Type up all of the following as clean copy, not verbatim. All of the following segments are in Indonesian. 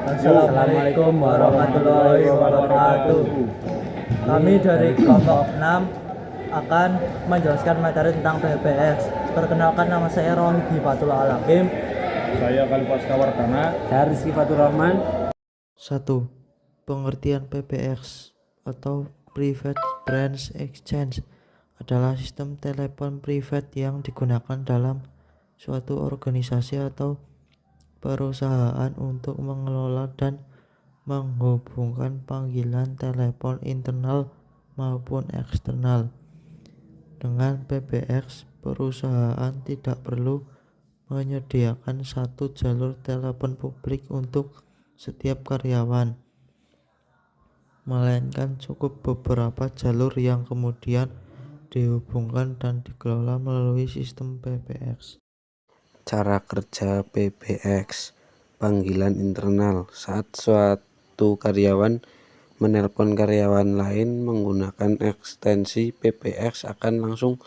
Assalamualaikum warahmatullahi wabarakatuh. Kami dari kelompok 6 akan menjelaskan materi tentang PPX. Perkenalkan, nama saya Rohidi Fatul Alakim. Saya Khalifas Kawardana. Saya Rizky Fatur Rahman. 1. Pengertian PBX atau Private Branch Exchange adalah sistem telepon privat yang digunakan dalam suatu organisasi atau perusahaan untuk mengelola dan menghubungkan panggilan telepon internal maupun eksternal. Dengan PBX, perusahaan tidak perlu menyediakan satu jalur telepon publik untuk setiap karyawan, melainkan cukup beberapa jalur yang kemudian dihubungkan dan dikelola melalui sistem PBX. Cara kerja PBX. Panggilan internal. Saat suatu karyawan menelpon karyawan lain menggunakan ekstensi, PBX akan langsung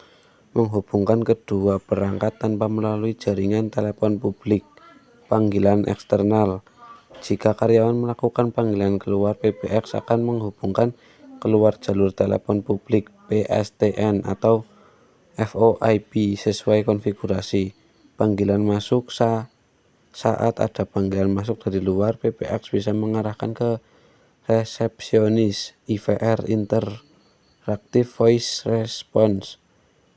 menghubungkan kedua perangkat tanpa melalui jaringan telepon publik. Panggilan eksternal. Jika karyawan melakukan panggilan keluar, PBX akan menghubungkan keluar jalur telepon publik PSTN atau VoIP sesuai konfigurasi. Panggilan masuk. Saat ada panggilan masuk dari luar, PBX bisa mengarahkan ke resepsionis IVR Interactive Voice Response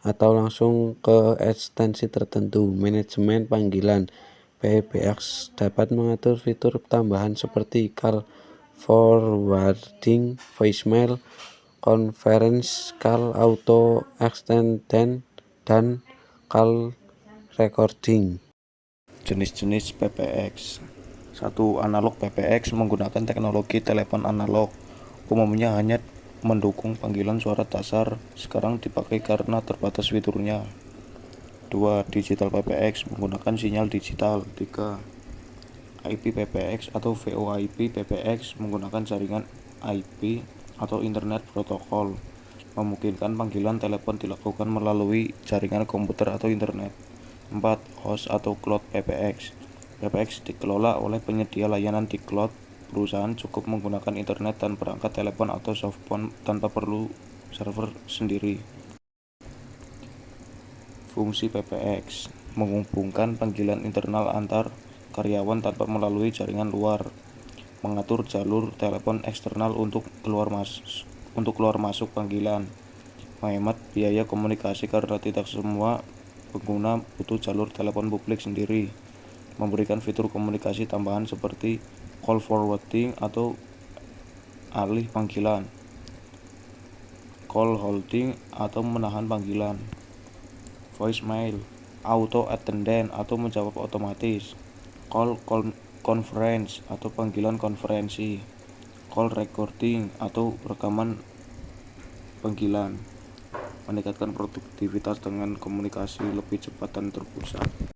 atau langsung ke ekstensi tertentu. Manajemen panggilan. PBX dapat mengatur fitur tambahan seperti call forwarding, voicemail, conference call, auto extend, dan call recording. Jenis-jenis PPX. 1. Analog PPX menggunakan teknologi telepon analog. Umumnya hanya mendukung panggilan suara dasar, sekarang dipakai karena terbatas fiturnya. 2. Digital PPX menggunakan sinyal digital. 3. IP PPX atau VoIP PPX menggunakan jaringan IP atau Internet Protocol, memungkinkan panggilan telepon dilakukan melalui jaringan komputer atau internet. 4. Host atau Cloud PPX. PPX dikelola oleh penyedia layanan di cloud. Perusahaan cukup menggunakan internet dan perangkat telepon atau softphone tanpa perlu server sendiri. Fungsi PPX menghubungkan panggilan internal antar karyawan tanpa melalui jaringan luar, mengatur jalur telepon eksternal untuk keluar masuk panggilan, menghemat biaya komunikasi karena tidak semua pengguna butuh jalur telepon publik sendiri, memberikan fitur komunikasi tambahan seperti call forwarding atau alih panggilan, call holding atau menahan panggilan, voicemail, auto attendant atau menjawab otomatis, call conference atau panggilan konferensi, call recording atau rekaman panggilan, meningkatkan produktivitas dengan komunikasi lebih cepat dan terpusat.